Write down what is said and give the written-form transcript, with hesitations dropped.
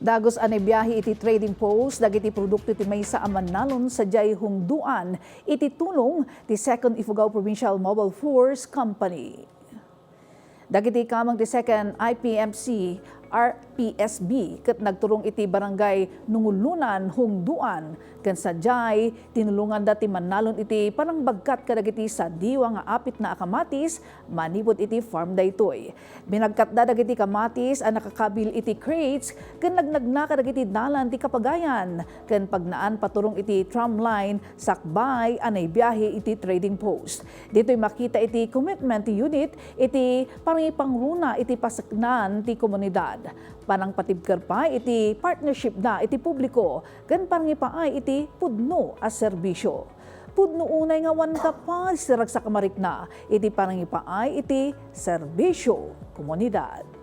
Dagos anay biyahe iti trading post, dagiti produkto iti maysa a Mannalon sadiay Hungduan, iti tulong ti 2nd Ifugao Provincial Mobile Force Company. Dagiti kamang ti 2nd IPMC RPSB ket nagturong iti barangay Nungulunan, Hungduan ken sadiay tinulungan dati Mannalon iti nangbagkat kadagiti sa diwa nga apit na kamatis manipod iti farm daytoy. Binagkat da dagiti kamatis a nakakabil iti crates ken nagnagna kadagiti dalan ti Kapagayan ken pagnaan paturong iti tramline sakbay anay biyahe iti trading post. Dito'y makita iti commitment ti unit iti pangipangruna iti pasaknan ti komunidad. Panang patibker pa iti partnership na iti publiko ken pangipaay iti pudno a serbisyo. Pudno unay nga wan kapal sirag sa kamarikna iti pangipaay iti serbisyo komunidad.